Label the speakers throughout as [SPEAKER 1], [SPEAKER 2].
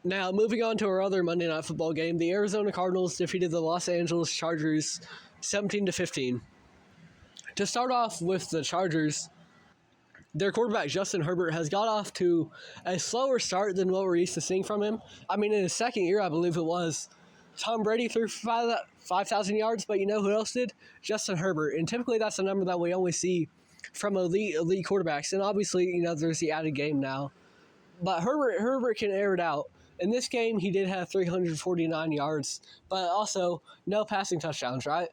[SPEAKER 1] Now, moving on to our other Monday Night Football game, the Arizona Cardinals defeated the Los Angeles Chargers 17-15. To start off with the Chargers, their quarterback, Justin Herbert, has got off to a slower start than what we're used to seeing from him. I mean, in his second year, I believe it was, Tom Brady threw 5,000 yards, but you know who else did? Justin Herbert. And typically that's a number that we only see from elite quarterbacks. And obviously, you know, there's the added game now. But Herbert can air it out. In this game, he did have 349 yards, but also no passing touchdowns, right?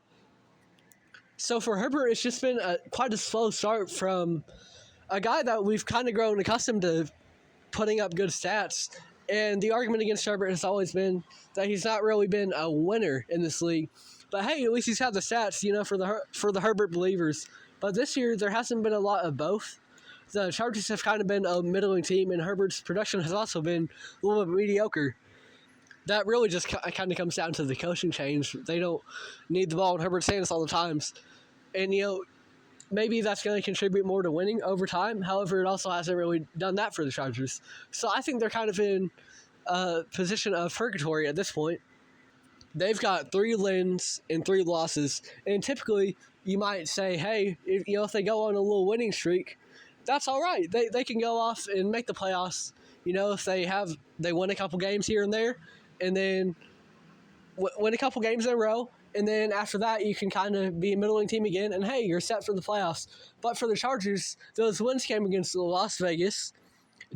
[SPEAKER 1] So for Herbert, it's just been quite a slow start from a guy that we've kind of grown accustomed to putting up good stats. And the argument against Herbert has always been that he's not really been a winner in this league. But hey, at least he's had the stats, you know, for the Herbert believers. But this year, there hasn't been a lot of both. The Chargers have kind of been a middling team, and Herbert's production has also been a little bit mediocre. That really just kind of comes down to the coaching change. They don't need the ball in Herbert's hands all the times. And, you know, maybe that's going to contribute more to winning over time. However, it also hasn't really done that for the Chargers. So I think they're kind of in a position of purgatory at this point. They've got 3 wins and 3 losses. And typically, you might say, hey, if they go on a little winning streak, that's all right. They can go off and make the playoffs. You know, if they win a couple games here and there, and then win a couple games in a row, and then after that, you can kind of be a middling team again, and hey, you're set for the playoffs. But for the Chargers, those wins came against Las Vegas,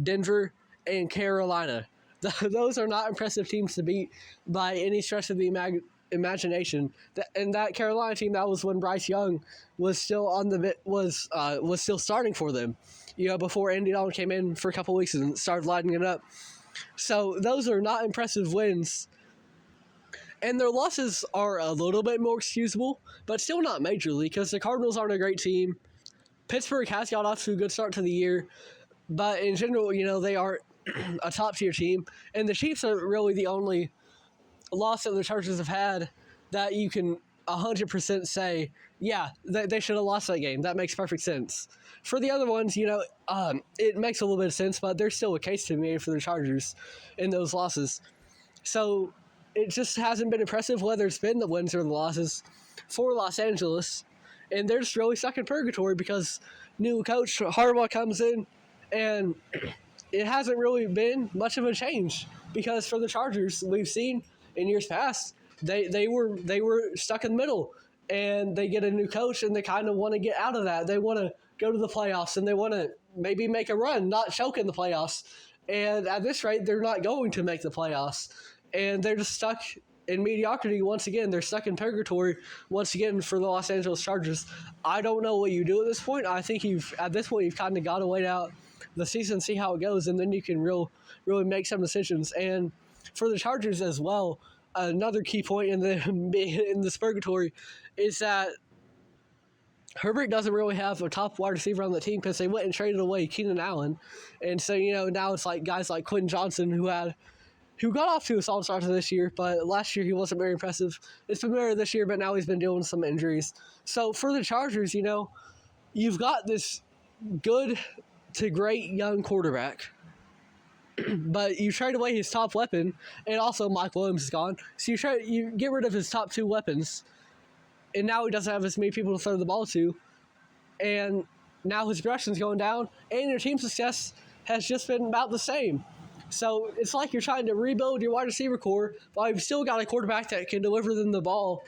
[SPEAKER 1] Denver, and Carolina. Those are not impressive teams to beat by any stretch of the imagination. And that Carolina team, that was when Bryce Young was still was still starting for them, you know, before Andy Dalton came in for a couple weeks and started lighting it up. So those are not impressive wins. And their losses are a little bit more excusable, but still not majorly, because the Cardinals aren't a great team. Pittsburgh has got off to a good start to the year, but in general, you know, they are a top-tier team. And the Chiefs are really the only loss that the Chargers have had that you can 100% say, yeah, they should have lost that game. That makes perfect sense. For the other ones, you know, it makes a little bit of sense, but there's still a case to be made for the Chargers in those losses. So it just hasn't been impressive whether it's been the wins or the losses for Los Angeles. And they're just really stuck in purgatory because new coach Harbaugh comes in, and it hasn't really been much of a change. Because for the Chargers, we've seen in years past, they were stuck in the middle, and they get a new coach, and they kind of want to get out of that. They want to go to the playoffs, and they want to maybe make a run, not choke in the playoffs. And at this rate, they're not going to make the playoffs, and they're just stuck in mediocrity once again. They're stuck in purgatory once again for the Los Angeles Chargers. I don't know what you do at this point. I think you've kind of got to wait out the season, see how it goes, and then you can really make some decisions. And for the Chargers as well, another key point in this purgatory is that Herbert doesn't really have a top wide receiver on the team because they went and traded away Keenan Allen. And so, you know, now it's like guys like Quentin Johnson who got off to a solid start to this year, but last year he wasn't very impressive. It's been better this year, but now he's been dealing with some injuries. So for the Chargers, you know, you've got this good to great young quarterback, but you trade away his top weapon, and also Mike Williams is gone. So you get rid of his top 2 weapons, and now he doesn't have as many people to throw the ball to, and now his production's going down, and your team success has just been about the same. So it's like you're trying to rebuild your wide receiver core while you've still got a quarterback that can deliver them the ball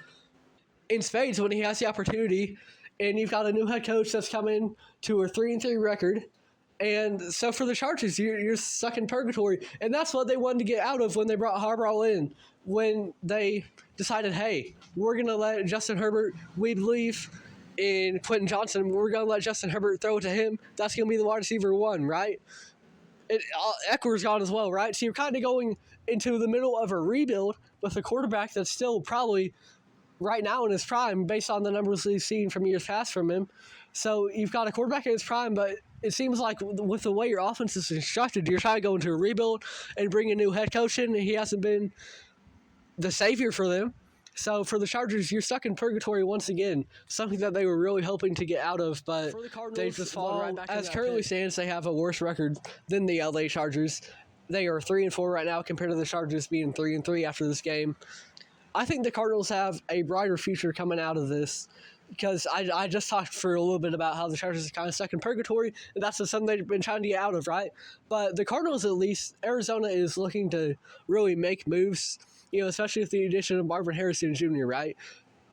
[SPEAKER 1] in spades when he has the opportunity, and you've got a new head coach that's coming to a 3-3 record. And so for the Chargers, you're stuck in purgatory. And that's what they wanted to get out of when they brought Harbaugh in. When they decided, hey, we're going to let Justin Herbert, we believe in Quentin Johnson, we're going to let Justin Herbert throw it to him. That's going to be the wide receiver 1, right? Ekeler's gone as well, right? So you're kind of going into the middle of a rebuild with a quarterback that's still probably right now in his prime based on the numbers we've seen from years past from him. So you've got a quarterback in his prime, but it seems like with the way your offense is constructed, you're trying to go into a rebuild and bring a new head coach in, and he hasn't been the savior for them. So for the Chargers, you're stuck in purgatory once again, something that they were really hoping to get out of, but they've just fallen right back. As currently stands, they have a worse record than the LA Chargers. They are 3-4 right now compared to the Chargers being 3-3 after this game. I think the Cardinals have a brighter future coming out of this because I just talked for a little bit about how the Chargers are kind of stuck in purgatory, and that's something they've been trying to get out of, right? But the Cardinals, at least, Arizona is looking to really make moves, especially with the addition of Marvin Harrison Jr., right?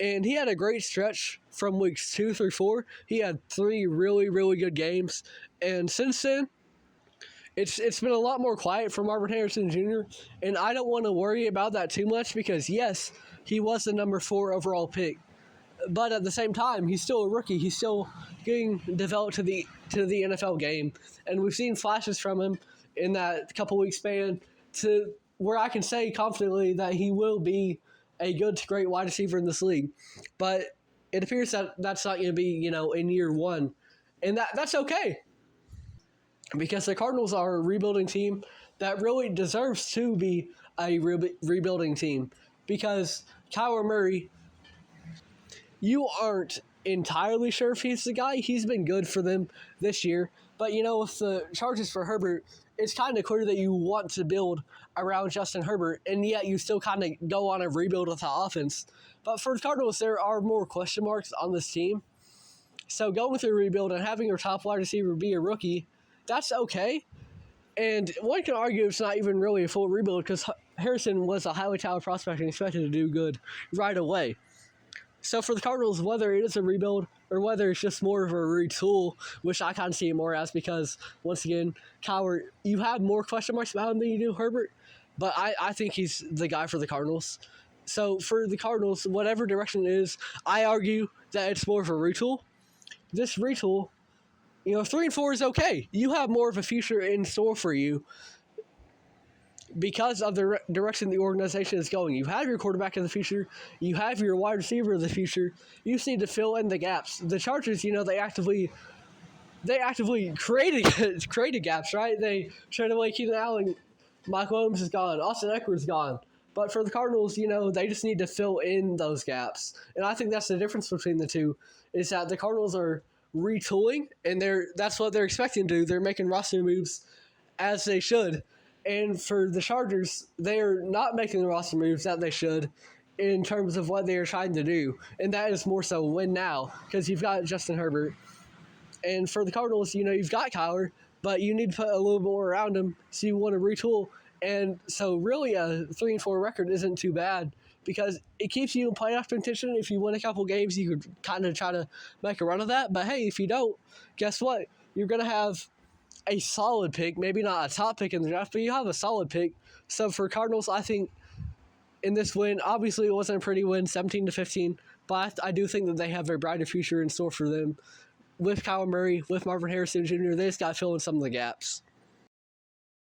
[SPEAKER 1] And he had a great stretch from weeks 2 through 4. He had 3 really, really good games. And since then, it's been a lot more quiet for Marvin Harrison Jr., and I don't want to worry about that too much because, yes, he was the number 4 overall pick. But at the same time, he's still a rookie. He's still getting developed to the NFL game. And we've seen flashes from him in that couple-week span to where I can say confidently that he will be a good to great wide receiver in this league. But it appears that that's not going to be, in year 1. And that's okay. Because the Cardinals are a rebuilding team that really deserves to be a rebuilding team. Because Kyler Murray, you aren't entirely sure if he's the guy. He's been good for them this year. But, with the charges for Herbert, it's kind of clear that you want to build around Justin Herbert, and yet you still kind of go on a rebuild with the offense. But for the Cardinals, there are more question marks on this team. So going through a rebuild and having your top wide receiver be a rookie, that's okay. And one can argue it's not even really a full rebuild because Harrison was a highly talented prospect and expected to do good right away. So for the Cardinals, whether it is a rebuild or whether it's just more of a retool, which I kind of see it more as because, once again, Kyler, you have more question marks about him than you do Herbert, but I think he's the guy for the Cardinals. So for the Cardinals, whatever direction it is, I argue that it's more of a retool. This retool, 3-4 is okay. You have more of a future in store for you because of the direction the organization is going. You have your quarterback of the future. You have your wide receiver of the future. You just need to fill in the gaps. The Chargers, they actively created gaps, right? They traded away Keenan Allen. Mike Williams is gone. Austin Ekeler is gone. But for the Cardinals, they just need to fill in those gaps. And I think that's the difference between the two, is that the Cardinals are retooling, and that's what they're expecting to do. They're making roster moves as they should. And for the Chargers, they are not making the roster moves that they should in terms of what they are trying to do. And that is more so win now, because you've got Justin Herbert. And for the Cardinals, you've got Kyler, but you need to put a little more around him, so you want to retool. And so really a 3-4 record isn't too bad because it keeps you in playoff contention. If you win a couple games, you could kind of try to make a run of that. But hey, if you don't, guess what? You're going to have a solid pick, maybe not a top pick in the draft, but you have a solid pick. So for Cardinals, I think in this win, obviously it wasn't a pretty win, 17-15, but I do think that they have a brighter future in store for them with Kyler Murray, with Marvin Harrison Jr. They just got to fill in some of the gaps.